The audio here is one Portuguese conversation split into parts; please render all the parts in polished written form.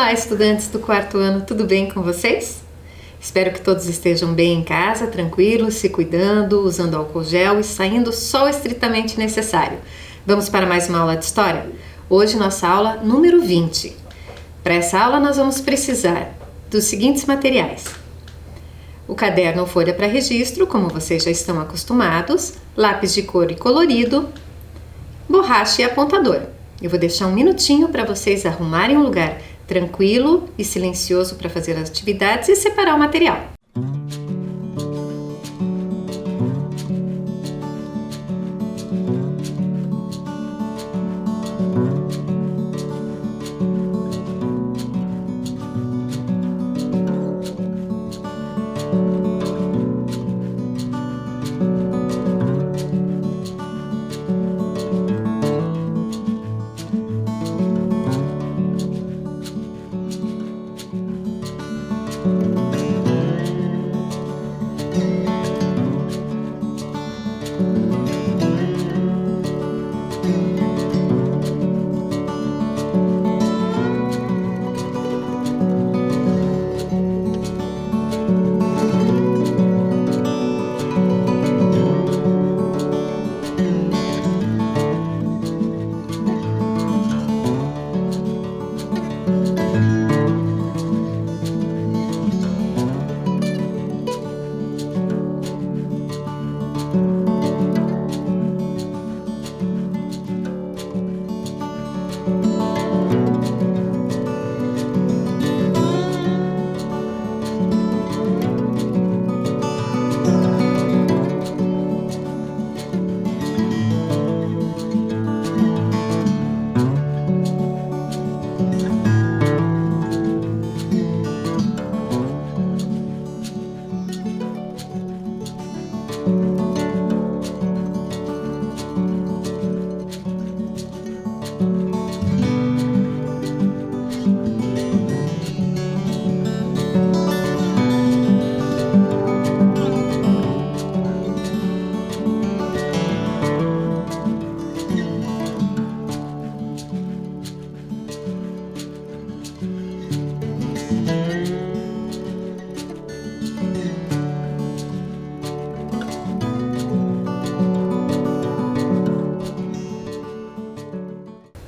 Olá, estudantes do quarto ano, tudo bem com vocês? Espero que todos estejam bem em casa, tranquilos, se cuidando, usando álcool gel e saindo só o estritamente necessário. Vamos para mais uma aula de história? Hoje nossa aula número 20. Para essa aula nós vamos precisar dos seguintes materiais: o caderno ou folha para registro, como vocês já estão acostumados, lápis de cor e colorido, borracha e apontador. Eu vou deixar um minutinho para vocês arrumarem um lugar tranquilo e silencioso para fazer as atividades e separar o material.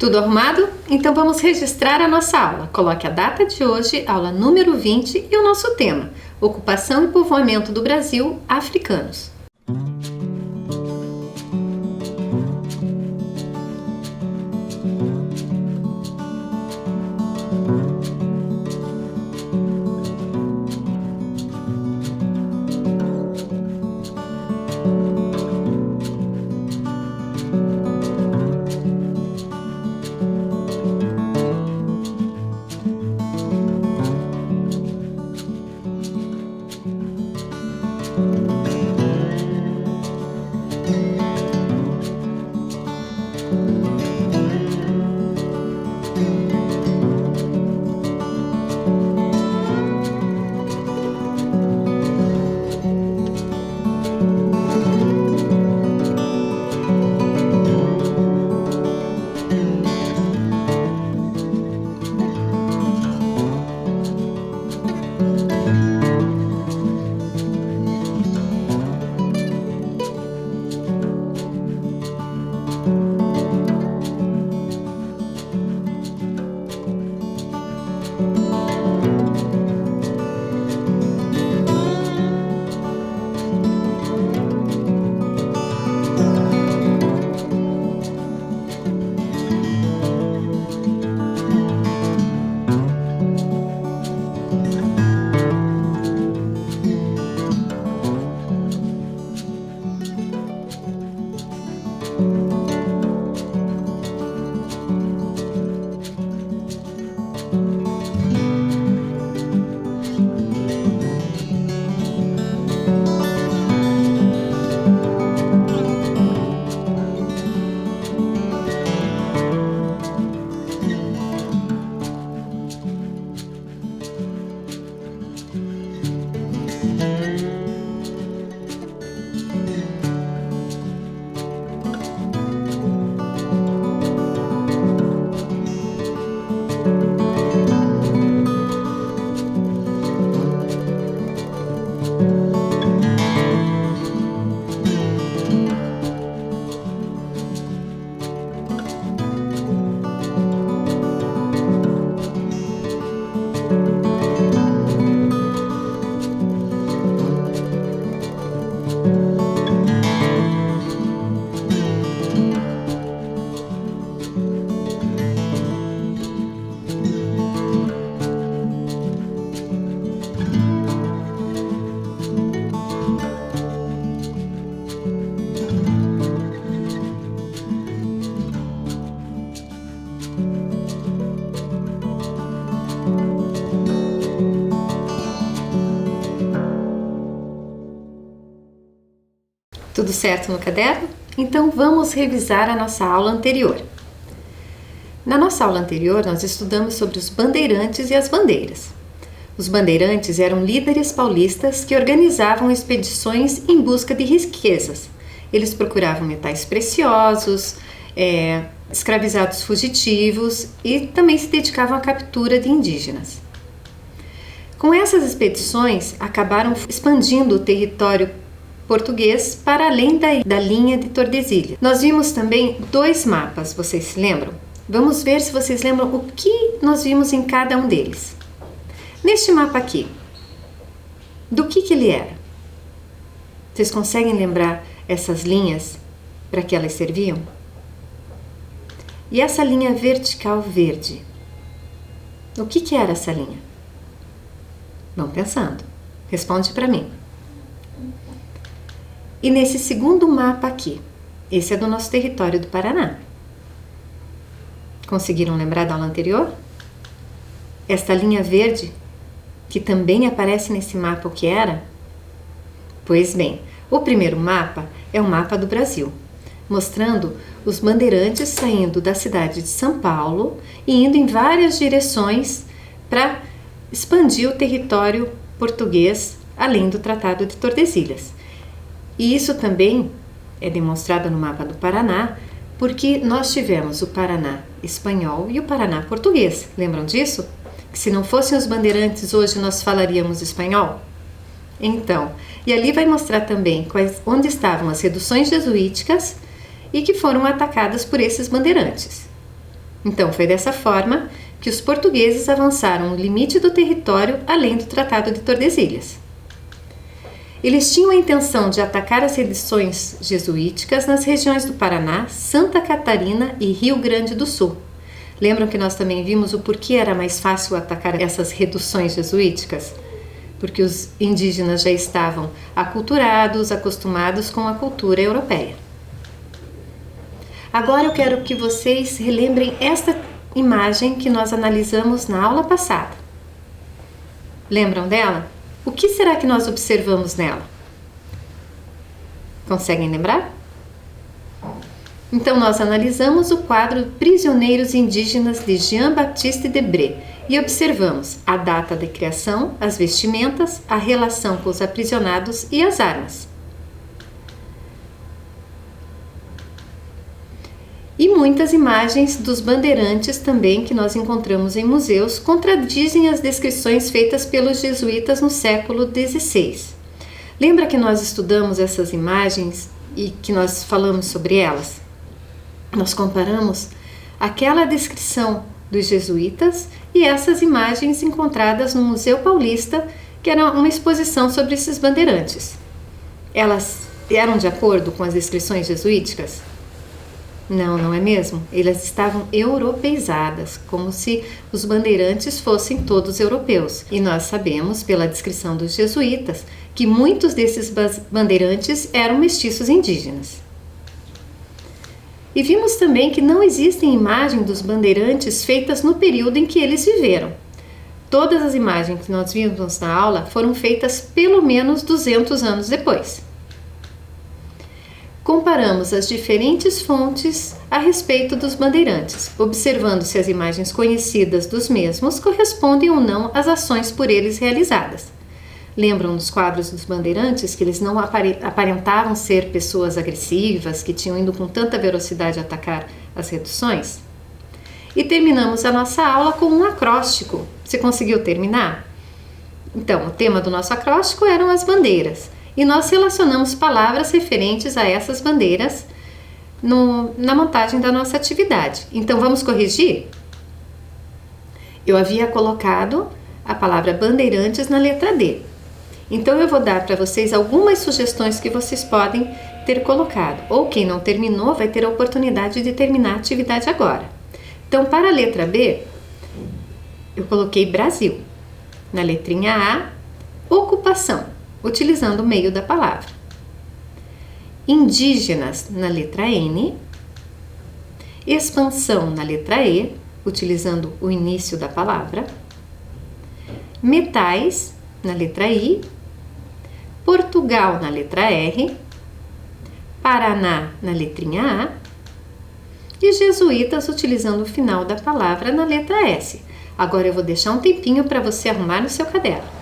Tudo arrumado? Então vamos registrar a nossa aula. Coloque a data de hoje, aula número 20 e o nosso tema: Ocupação e Povoamento do Brasil, Africanos. Tudo certo no caderno? Então vamos revisar a nossa aula anterior. Na nossa aula anterior, nós estudamos sobre os bandeirantes e as bandeiras. Os bandeirantes eram líderes paulistas que organizavam expedições em busca de riquezas. Eles procuravam metais preciosos, escravizados fugitivos e também se dedicavam à captura de indígenas. Com essas expedições, acabaram expandindo o território português para além da linha de Tordesilhas. Nós vimos também 2 mapas, vocês se lembram? Vamos ver se vocês lembram o que nós vimos em cada um deles. Neste mapa aqui, do que ele era? Vocês conseguem lembrar essas linhas para que elas serviam? E essa linha vertical verde, o que era essa linha? Vão pensando, responde para mim. E nesse segundo mapa aqui, esse é do nosso território do Paraná. Conseguiram lembrar da aula anterior? Esta linha verde, que também aparece nesse mapa, o que era? Pois bem, o primeiro mapa é o mapa do Brasil, mostrando os bandeirantes saindo da cidade de São Paulo e indo em várias direções para expandir o território português além do Tratado de Tordesilhas. E isso também é demonstrado no mapa do Paraná, porque nós tivemos o Paraná espanhol e o Paraná português. Lembram disso? Que se não fossem os bandeirantes, hoje nós falaríamos espanhol? Então, e ali vai mostrar também onde estavam as reduções jesuíticas e que foram atacadas por esses bandeirantes. Então, foi dessa forma que os portugueses avançaram o limite do território além do Tratado de Tordesilhas. Eles tinham a intenção de atacar as reduções jesuíticas nas regiões do Paraná, Santa Catarina e Rio Grande do Sul. Lembram que nós também vimos o porquê era mais fácil atacar essas reduções jesuíticas? Porque os indígenas já estavam aculturados, acostumados com a cultura europeia. Agora eu quero que vocês relembrem esta imagem que nós analisamos na aula passada. Lembram dela? O que será que nós observamos nela? Conseguem lembrar? Então nós analisamos o quadro Prisioneiros Indígenas de Jean-Baptiste Debré e observamos a data de criação, as vestimentas, a relação com os aprisionados e as armas. E muitas imagens dos bandeirantes também que nós encontramos em museus contradizem as descrições feitas pelos jesuítas no século XVI. Lembra que nós estudamos essas imagens e que nós falamos sobre elas? Nós comparamos aquela descrição dos jesuítas e essas imagens encontradas no Museu Paulista, que era uma exposição sobre esses bandeirantes. Elas eram de acordo com as descrições jesuíticas? Não, não é mesmo? Elas estavam europeizadas, como se os bandeirantes fossem todos europeus. E nós sabemos, pela descrição dos jesuítas, que muitos desses bandeirantes eram mestiços indígenas. E vimos também que não existem imagens dos bandeirantes feitas no período em que eles viveram. Todas as imagens que nós vimos na aula foram feitas pelo menos 200 anos depois. Comparamos as diferentes fontes a respeito dos bandeirantes, observando se as imagens conhecidas dos mesmos correspondem ou não às ações por eles realizadas. Lembram nos quadros dos bandeirantes que eles não aparentavam ser pessoas agressivas, que tinham ido com tanta velocidade atacar as reduções? E terminamos a nossa aula com um acróstico. Você conseguiu terminar? Então, o tema do nosso acróstico eram as bandeiras. E nós relacionamos palavras referentes a essas bandeiras na montagem da nossa atividade. Então, vamos corrigir? Eu havia colocado a palavra bandeirantes na letra D. Então, eu vou dar para vocês algumas sugestões que vocês podem ter colocado. Ou quem não terminou vai ter a oportunidade de terminar a atividade agora. Então, para a letra B, eu coloquei Brasil. Na letrinha A, ocupação, utilizando o meio da palavra. Indígenas na letra N. Expansão na letra E, utilizando o início da palavra. Metais na letra I. Portugal na letra R. Paraná na letrinha A e jesuítas utilizando o final da palavra na letra S. Agora eu vou deixar um tempinho para você arrumar no seu caderno.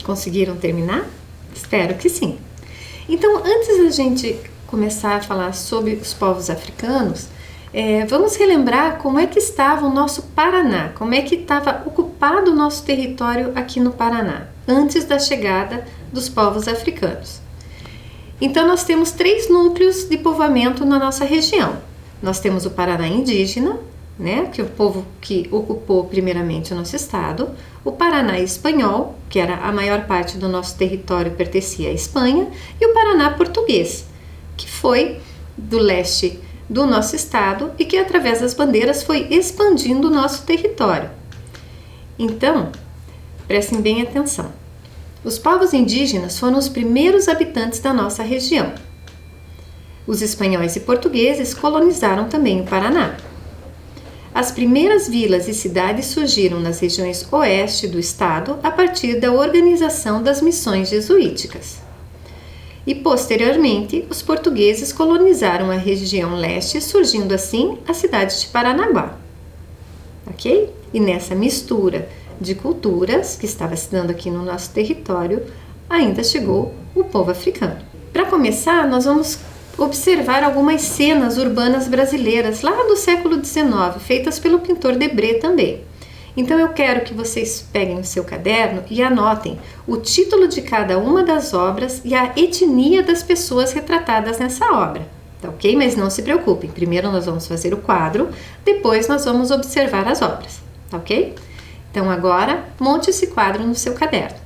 Conseguiram terminar? Espero que sim. Então, antes da gente começar a falar sobre os povos africanos, vamos relembrar como é que estava o nosso Paraná, como é que estava ocupado o nosso território aqui no Paraná, antes da chegada dos povos africanos. Então, nós temos 3 núcleos de povoamento na nossa região. Nós temos o Paraná indígena, que é o povo que ocupou primeiramente o nosso estado, o Paraná espanhol, que era a maior parte do nosso território pertencia à Espanha, e o Paraná português, que foi do leste do nosso estado e que através das bandeiras foi expandindo o nosso território. Então, prestem bem atenção. Os povos indígenas foram os primeiros habitantes da nossa região. Os espanhóis e portugueses colonizaram também o Paraná. As primeiras vilas e cidades surgiram nas regiões oeste do estado a partir da organização das missões jesuíticas. E, posteriormente, os portugueses colonizaram a região leste, surgindo assim a cidade de Paranaguá. Ok? E nessa mistura de culturas que estava se dando aqui no nosso território, ainda chegou o povo africano. Para começar, nós vamos observar algumas cenas urbanas brasileiras lá do século XIX, feitas pelo pintor Debré também. Então eu quero que vocês peguem o seu caderno e anotem o título de cada uma das obras e a etnia das pessoas retratadas nessa obra, tá ok? Mas não se preocupem, primeiro nós vamos fazer o quadro, depois nós vamos observar as obras, tá ok? Então agora, monte esse quadro no seu caderno.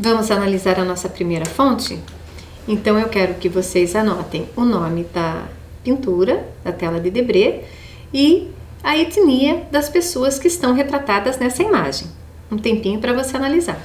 Vamos analisar a nossa primeira fonte? Então eu quero que vocês anotem o nome da pintura, da tela de Debré, e a etnia das pessoas que estão retratadas nessa imagem. Um tempinho para você analisar.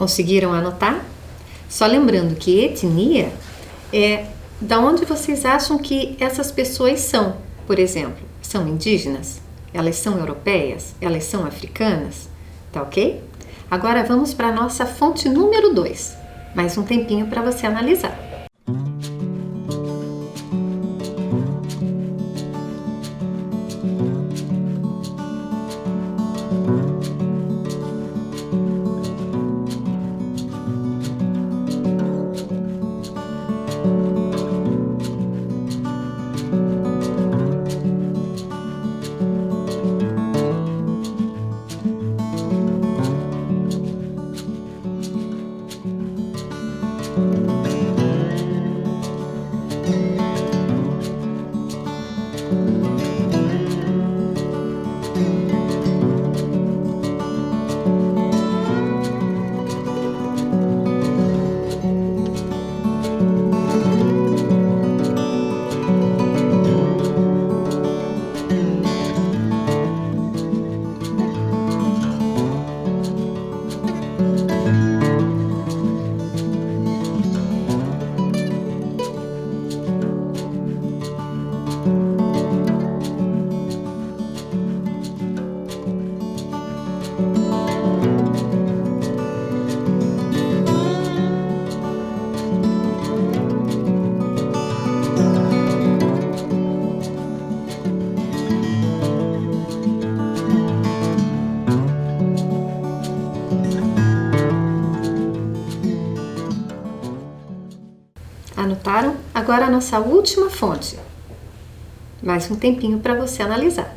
Conseguiram anotar? Só lembrando que etnia é da onde vocês acham que essas pessoas são. Por exemplo, são indígenas? Elas são europeias? Elas são africanas? Tá ok? Agora vamos para a nossa fonte número 2. Mais um tempinho para você analisar. observaram? Agora a nossa última fonte. Mais um tempinho para você analisar.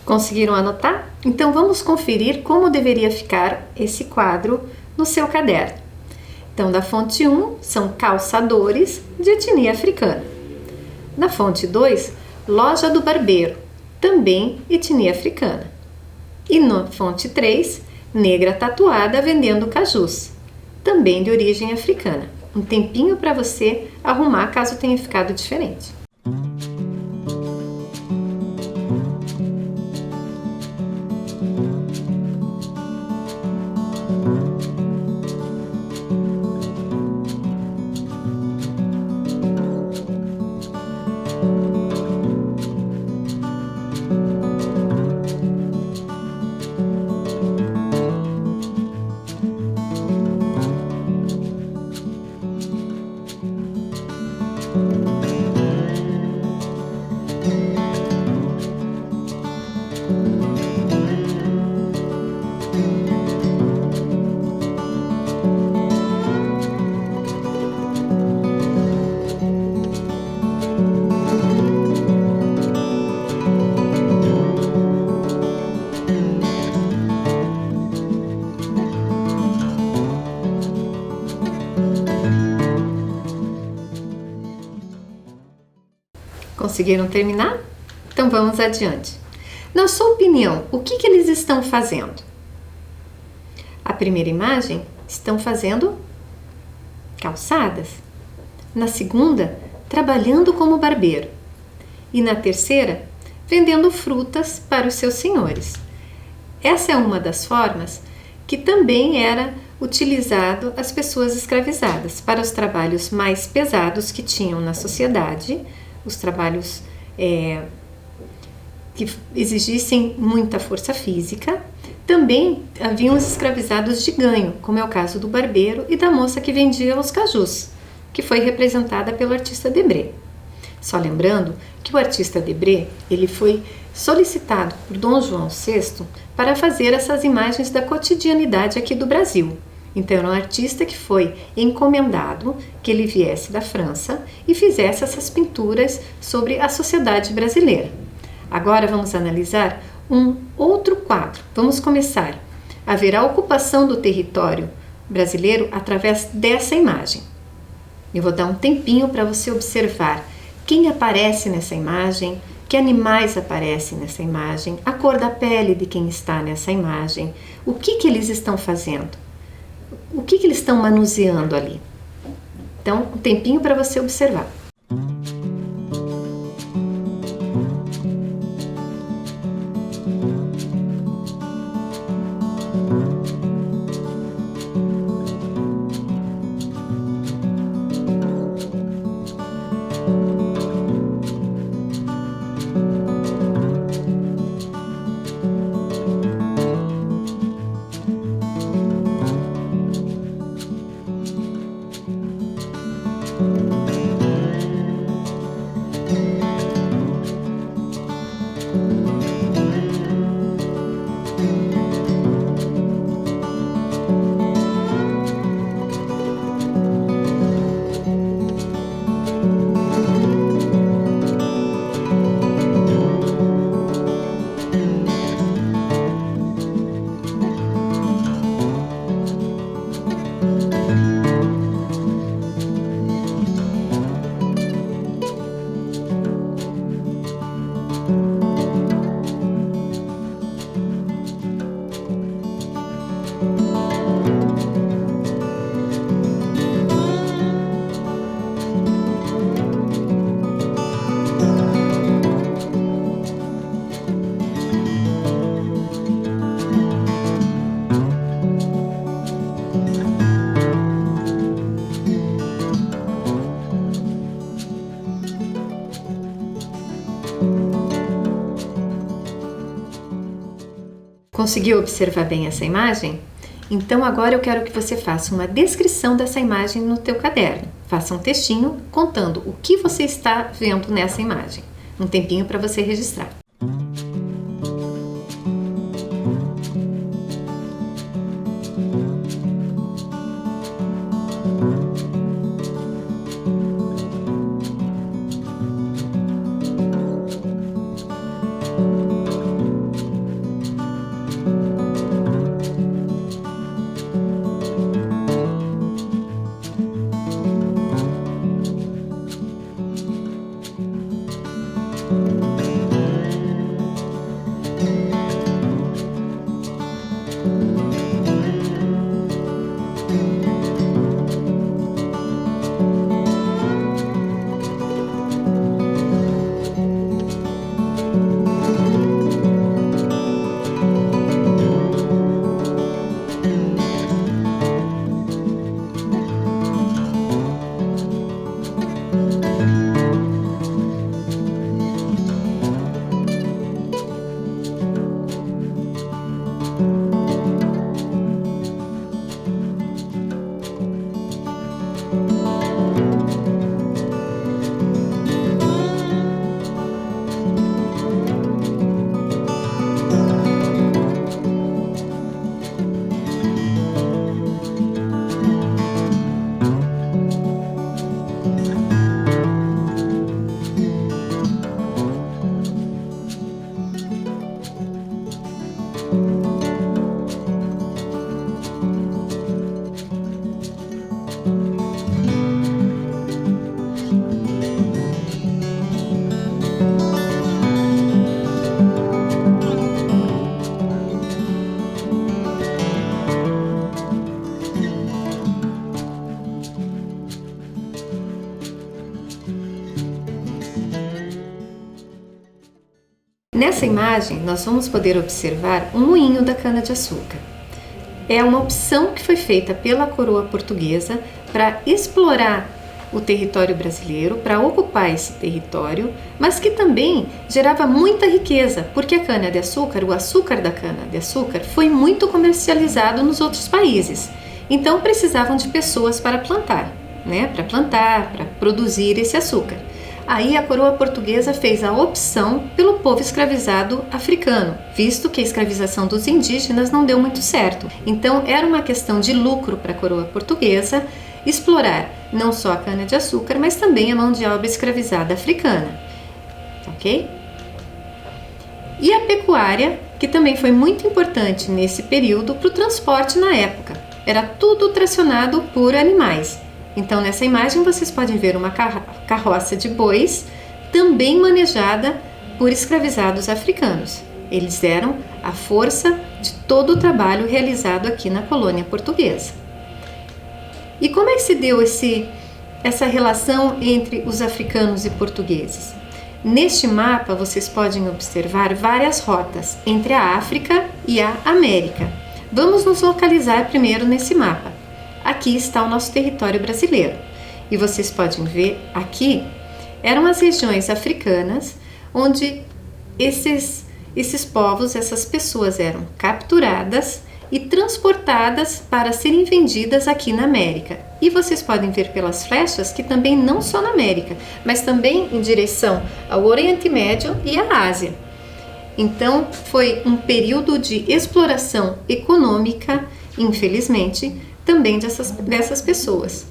Conseguiram anotar? Então vamos conferir como deveria ficar esse quadro no seu caderno. Então, da fonte 1 são calçadores de etnia africana. Na fonte 2, loja do barbeiro, também etnia africana. E na fonte 3, negra tatuada vendendo cajus, também de origem africana. Um tempinho para você arrumar caso tenha ficado diferente. Conseguiram terminar? Então vamos adiante. Na sua opinião, o que eles estão fazendo? A primeira imagem, estão fazendo calçadas. Na segunda, trabalhando como barbeiro. E na terceira, vendendo frutas para os seus senhores. Essa é uma das formas que também era utilizado as pessoas escravizadas para os trabalhos mais pesados que tinham na sociedade, os trabalhos que exigissem muita força física. Também haviam os escravizados de ganho, como é o caso do barbeiro e da moça que vendia os cajus, que foi representada pelo artista Debré. Só lembrando que o artista Debré, ele foi solicitado por Dom João VI para fazer essas imagens da cotidianidade aqui do Brasil. Então, era um artista que foi encomendado que ele viesse da França e fizesse essas pinturas sobre a sociedade brasileira. Agora vamos analisar um outro quadro. Vamos começar a ver a ocupação do território brasileiro através dessa imagem. Eu vou dar um tempinho para você observar quem aparece nessa imagem, que animais aparecem nessa imagem, a cor da pele de quem está nessa imagem, o que eles estão fazendo. O que eles estão manuseando ali? Então, um tempinho para você observar. Conseguiu observar bem essa imagem? Então agora eu quero que você faça uma descrição dessa imagem no teu caderno. Faça um textinho contando o que você está vendo nessa imagem. Um tempinho para você registrar. Nessa imagem, nós vamos poder observar um moinho da cana-de-açúcar. É uma opção que foi feita pela coroa portuguesa para explorar o território brasileiro, para ocupar esse território, mas que também gerava muita riqueza, porque a cana-de-açúcar, o açúcar da cana-de-açúcar, foi muito comercializado nos outros países. Então precisavam de pessoas para plantar, para produzir esse açúcar. Aí a coroa portuguesa fez a opção pelo povo escravizado africano, visto que a escravização dos indígenas não deu muito certo. Então era uma questão de lucro para a coroa portuguesa explorar não só a cana-de-açúcar, mas também a mão de obra escravizada africana. Ok? E a pecuária, que também foi muito importante nesse período para o transporte na época. Era tudo tracionado por animais. Então, nessa imagem, vocês podem ver uma carroça de bois, também manejada por escravizados africanos. Eles eram a força de todo o trabalho realizado aqui na colônia portuguesa. E como é que se deu essa relação entre os africanos e portugueses? Neste mapa, vocês podem observar várias rotas entre a África e a América. Vamos nos localizar primeiro nesse mapa. Aqui está o nosso território brasileiro. E vocês podem ver aqui, eram as regiões africanas onde esses povos, essas pessoas eram capturadas e transportadas para serem vendidas aqui na América. E vocês podem ver pelas flechas que também não só na América, mas também em direção ao Oriente Médio e à Ásia. Então, foi um período de exploração econômica, infelizmente, também dessas pessoas.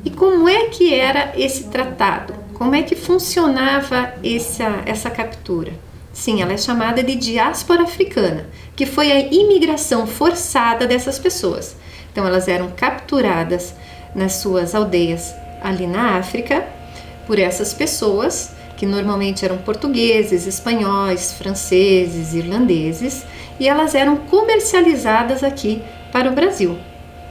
E como é que era esse tratado? Como é que funcionava essa captura? Sim, ela é chamada de diáspora africana, que foi a imigração forçada dessas pessoas. Então, elas eram capturadas nas suas aldeias ali na África por essas pessoas, que normalmente eram portugueses, espanhóis, franceses, irlandeses, e elas eram comercializadas aqui para o Brasil.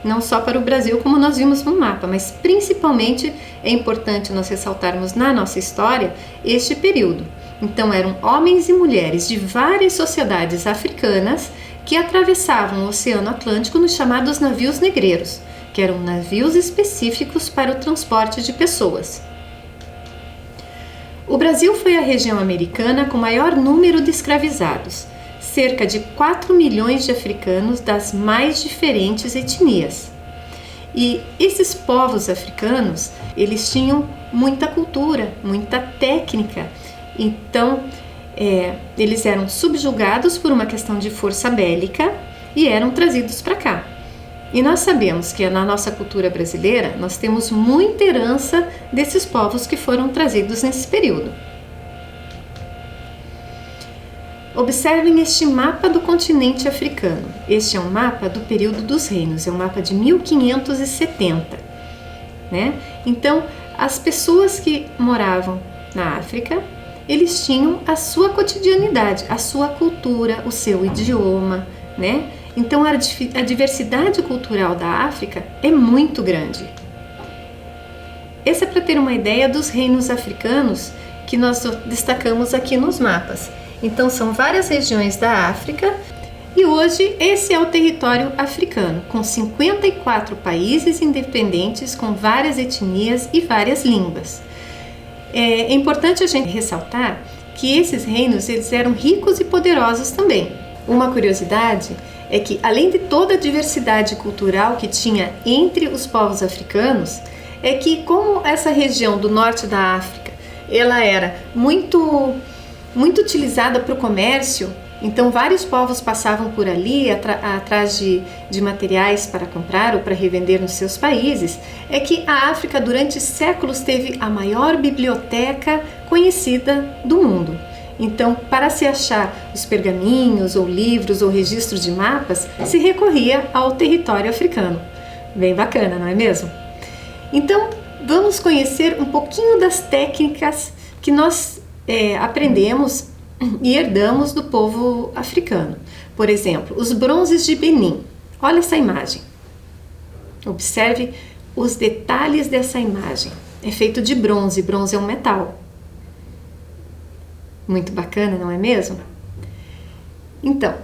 Não só para o Brasil, como nós vimos no mapa, mas principalmente é importante nós ressaltarmos na nossa história este período. Então eram homens e mulheres de várias sociedades africanas que atravessavam o Oceano Atlântico nos chamados navios negreiros, que eram navios específicos para o transporte de pessoas. O Brasil foi a região americana com maior número de escravizados. cerca de 4 milhões de africanos das mais diferentes etnias. E esses povos africanos, eles tinham muita cultura, muita técnica. Então, eles eram subjugados por uma questão de força bélica e eram trazidos para cá. E nós sabemos que na nossa cultura brasileira, nós temos muita herança desses povos que foram trazidos nesse período. Observem este mapa do continente africano. Este é um mapa do período dos reinos, é um mapa de 1570, né? Então, as pessoas que moravam na África, eles tinham a sua cotidianidade, a sua cultura, o seu idioma, né? Então, a diversidade cultural da África é muito grande. Esse é para ter uma ideia dos reinos africanos que nós destacamos aqui nos mapas. Então, são várias regiões da África e hoje esse é o território africano, com 54 países independentes, com várias etnias e várias línguas. É importante a gente ressaltar que esses reinos eles eram ricos e poderosos também. Uma curiosidade é que, além de toda a diversidade cultural que tinha entre os povos africanos, é que como essa região do norte da África ela era muito utilizada para o comércio, então vários povos passavam por ali atrás de materiais para comprar ou para revender nos seus países, é que a África durante séculos teve a maior biblioteca conhecida do mundo. Então, para se achar os pergaminhos ou livros ou registros de mapas, se recorria ao território africano. Bem bacana, não é mesmo? Então, vamos conhecer um pouquinho das técnicas que nós aprendemos e herdamos do povo africano. Por exemplo, os bronzes de Benin. Olha essa imagem. Observe os detalhes dessa imagem. É feito de bronze. Bronze é um metal. Muito bacana, não é mesmo? Então,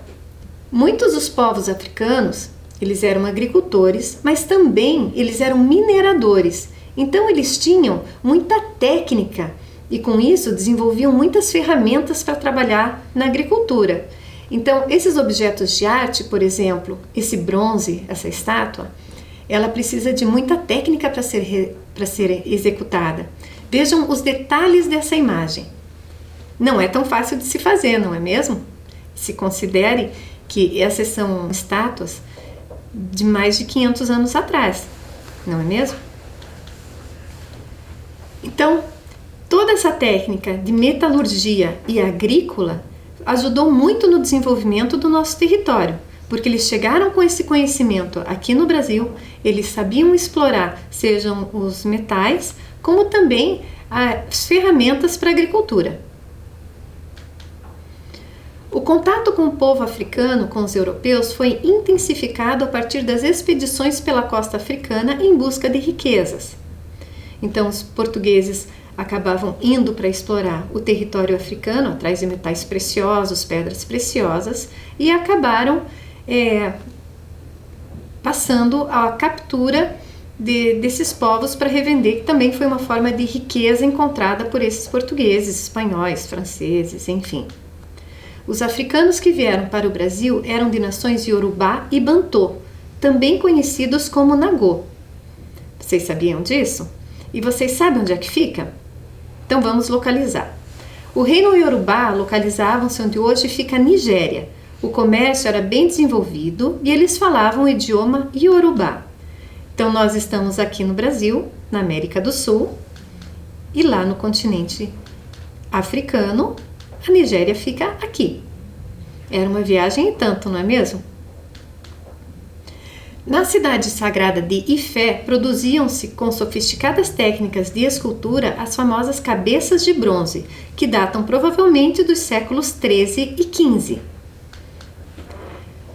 muitos dos povos africanos, eles eram agricultores, mas também eles eram mineradores. Então, eles tinham muita técnica e com isso desenvolviam muitas ferramentas para trabalhar na agricultura. Então, esses objetos de arte, por exemplo, esse bronze, essa estátua, ela precisa de muita técnica para ser executada. Vejam os detalhes dessa imagem. Não é tão fácil de se fazer, não é mesmo? Se considere que essas são estátuas de mais de 500 anos atrás, não é mesmo? Então, toda essa técnica de metalurgia e agrícola ajudou muito no desenvolvimento do nosso território, porque eles chegaram com esse conhecimento aqui no Brasil, eles sabiam explorar, sejam os metais, como também as ferramentas para a agricultura. O contato com o povo africano, com os europeus, foi intensificado a partir das expedições pela costa africana em busca de riquezas. Então, os portugueses acabavam indo para explorar o território africano, atrás de metais preciosos, pedras preciosas, e acabaram passando a captura desses povos para revender, que também foi uma forma de riqueza encontrada por esses portugueses, espanhóis, franceses, enfim. Os africanos que vieram para o Brasil eram de nações Yorubá e Bantô, também conhecidos como Nagô. Vocês sabiam disso? E vocês sabem onde é que fica? Então vamos localizar. O reino Yorubá localizava-se onde hoje fica a Nigéria. O comércio era bem desenvolvido e eles falavam o idioma Yorubá. Então nós estamos aqui no Brasil, na América do Sul, e lá no continente africano, a Nigéria fica aqui. Era uma viagem e tanto, não é mesmo? Na cidade sagrada de Ifé, produziam-se com sofisticadas técnicas de escultura as famosas cabeças de bronze, que datam provavelmente dos séculos 13 e 15.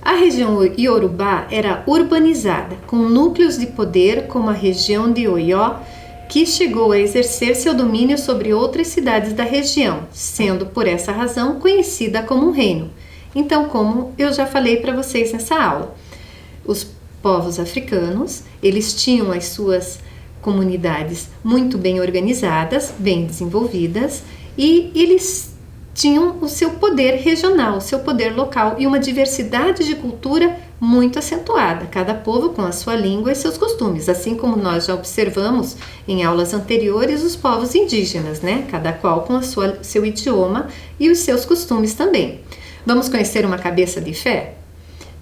A região Yorubá era urbanizada, com núcleos de poder como a região de Oió, que chegou a exercer seu domínio sobre outras cidades da região, sendo por essa razão conhecida como um reino. Então, como eu já falei para vocês nessa aula, os povos africanos, eles tinham as suas comunidades muito bem organizadas, bem desenvolvidas, e eles tinham o seu poder regional, o seu poder local e uma diversidade de cultura muito acentuada, cada povo com a sua língua e seus costumes, assim como nós já observamos em aulas anteriores os povos indígenas, né? Cada qual com seu idioma e os seus costumes também. Vamos conhecer uma cabeça de Ifé?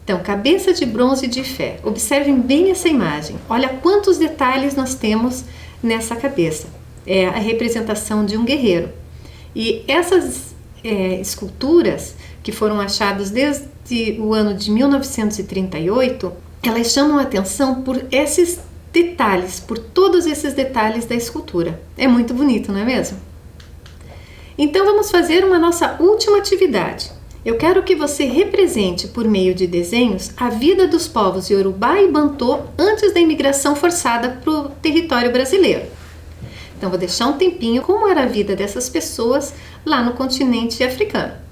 Então, cabeça de bronze de Ifé. Observem bem essa imagem. Olha quantos detalhes nós temos nessa cabeça. É a representação de um guerreiro. E essas esculturas que foram achadas desde o ano de 1938, elas chamam a atenção por esses detalhes, por todos esses detalhes da escultura. É muito bonito, não é mesmo? Então vamos fazer uma nossa última atividade. Eu quero que você represente por meio de desenhos a vida dos povos Yorubá e Bantô antes da imigração forçada para o território brasileiro. Então vou deixar um tempinho como era a vida dessas pessoas lá no continente africano.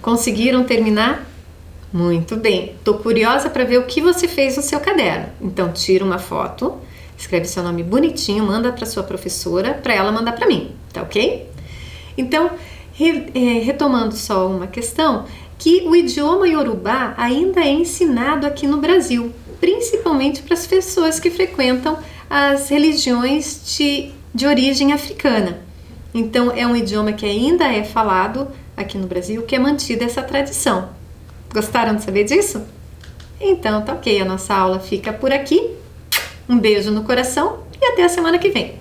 Conseguiram terminar? Muito bem. Tô curiosa para ver o que você fez no seu caderno. Então, tira uma foto, escreve seu nome bonitinho, manda para sua professora, para ela mandar para mim, tá ok? Então, retomando só uma questão, que o idioma iorubá ainda é ensinado aqui no Brasil, principalmente para as pessoas que frequentam as religiões de origem africana. Então, é um idioma que ainda é falado aqui no Brasil, que é mantida essa tradição. Gostaram de saber disso? Então, tá ok, a nossa aula fica por aqui. Um beijo no coração e até a semana que vem.